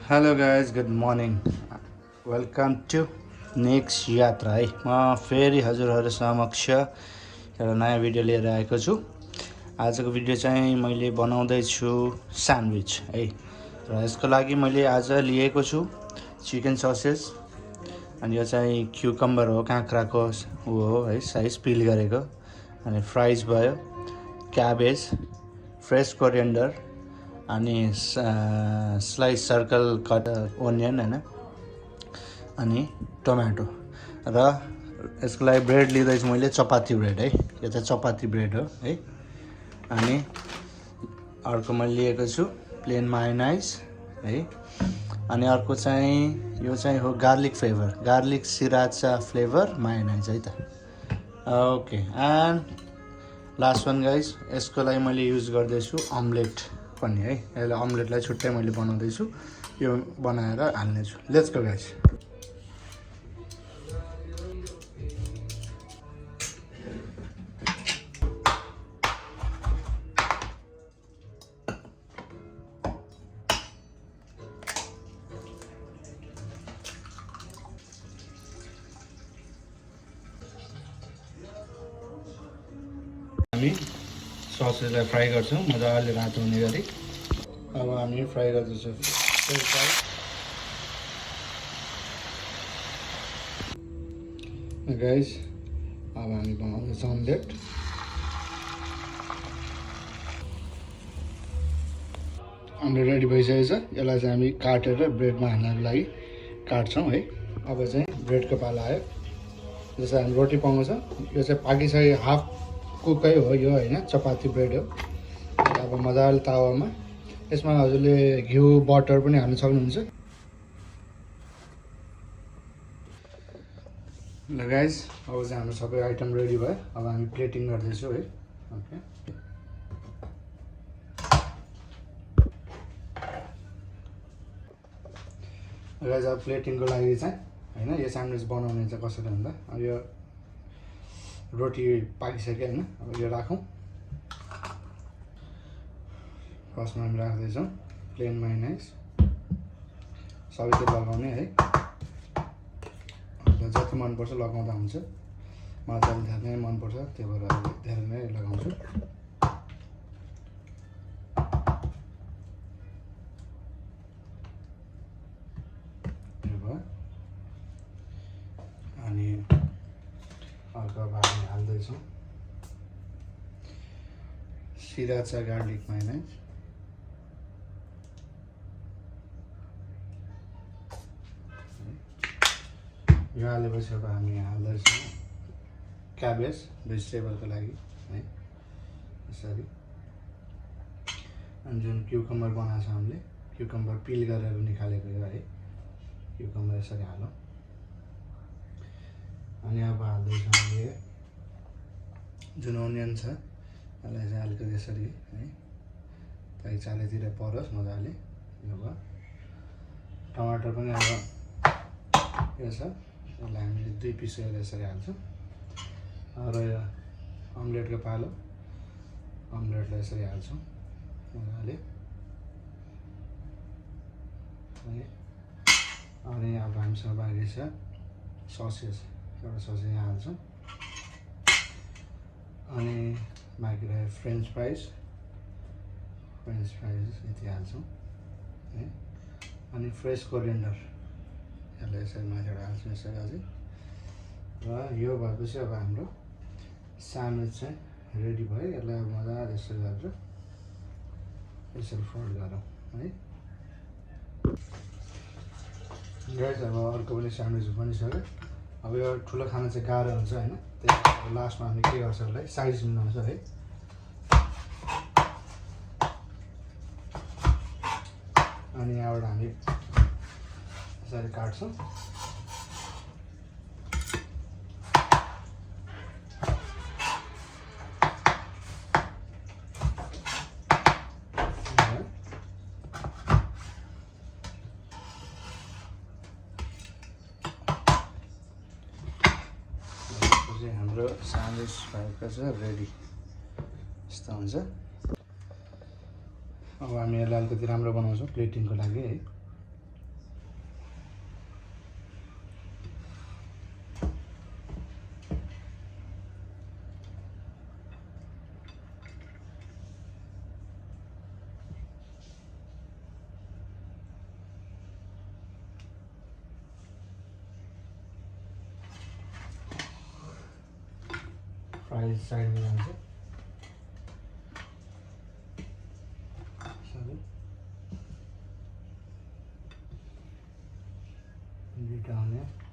Hello guys good morning welcome to next यात्रा है। म फेरि हजुरहरू समक्ष एउटा नयाँ भिडियो लिएर आएको छु। आजको भिडियो चाहिँ मैले बनाउँदैछु स्यान्डविच है। र यसको लागि मैले आज लिएको छु चिकन ससेज, अनि यो चाहिँ क्युकम्बर हो, काँक्राको हो है, साइज पिल गरेको। अनि फ्राइज भयो, क्याबेज, फ्रेस कोरिएन्डर, अनि स्लाइस सर्कल कट ओनियन हैन, अनि टमाटो। र यसको लागि ब्रेड लिँदैछु मैले, चपाती ब्रेड है। यो चाहिँ चपाती ब्रेड हो है। अनि अर्को मैले लिएको छु प्लेन मायोनाइज है। अनि अर्को चाहिँ यो चाहिँ हो garlic flavour, garlic sriracha flavour mayonnaise है त। Okay, and last one guys, यसको लागि मैले युज गर्दैछु अमलेट पनि है। यसलाई अमलेटलाई छुट्टै मैले बनाउँदैछु, यो बनाएर हाल्नेछु। Let's go guys. हामी ससेजलाई फ्राई गर्छौँ मजाले रातो हुने गरी। अब हामी फ्राई गर्दैछौँ गाइस। अब हामी बनाउँदैछौँ अमलेट। अमलेट रेडी भइसकेको छ। यसलाई चाहिँ हामी काटेर ब्रेडमा हाल्नको लागि काट्छौँ है। अब चाहिँ ब्रेडको पाला आयो। जस्तो हामी रोटी पाउँछ, यो चाहिँ पाकिसक्यो, हाफ कुकै हो यो होइन, चपाती ब्रेड हो। अब मजाले तावामा यसमा हजुरले घिउ बटर पनि हाल्न सक्नुहुन्छ। ल गाइज, अब चाहिँ हाम्रो सबै आइटम रेडी भयो। अब हामी प्लेटिङ गर्दैछौँ है। ओके, गाइज अब प्लेटिङको लागि चाहिँ होइन, यो स्यान्डविच बनाउने चाहिँ कसरी भन्दा, अब यो रोटी पाकिसक्यो होइन। अब यो राखौँ। फर्स्टमा हामी राख्दैछौँ प्लेन मायोनाइज, सबैतिर लगाउने है। जति मनपर्छ लगाउँदा हुन्छ, मलाई चाहिँ धेरै नै मनपर्छ, त्यही भएर धेरै नै लगाउँछु। अनि अर्को अब हामी हाल्दैछौँ सिराचा गार्लिक मायोनाइज। यो हालेपछि अब हामी हाल्दैछौँ क्याबेज, भेजिटेबलको लागि है, यसरी। अनि जुन क्युकम्बर बनाएको छ हामीले, क्युकम्बर पिल गरेर निकालेको यो है, क्युकम्बर यसरी हालौँ। अनि अब हाल्दैछौँ हामीले जुन ओनियन छ, यसलाई चाहिँ अलिकति यसरी है, ताकि चारैतिर परोस् मजाले। यो भयो। टमाटर पनि अब यो छ, यसलाई हामीले 2 पिस गरेर यसरी हाल्छौँ। र यो अमलेटको पालो, अमलेटलाई यसरी हाल्छौँ मजाले है। अनि अब हामीसँग बाँकी छ ससेज, एउटा ससेज यहाँ हाल्छौँ। अनि बाँकी रह्यो फ्रेन्च फ्राइज यति हाल्छौँ है। अनि फ्रेस कोरिएन्डर, यसलाई यसरी माथिबाट हाल्छौँ यसरी अझै। र यो भएपछि अब हाम्रो स्यान्डविच चाहिँ रेडी भयो। यसलाई अब मजाले यसरी गरेर यसरी फोल्ड गरौँ है। गाइस, अब अर्को पनि स्यान्डविच बनिसक्यो। अब यो ठुलो खाना चाहिँ गाह्रो हुन्छ होइन, त्यही लास्टमा हामी के गर्छ यसलाई साइज मिलाउँछ है। अनि यहाँबाट हामी यसरी काट्छौँ। हाम्रो स्यान्डविच भएको छ रेडी, यस्तो हुन्छ। अब हामी यसलाई अलिकति राम्रो बनाउँछौँ प्लेटिङको लागि है। यसलाई साइडमा राख्छु दुईटा हुने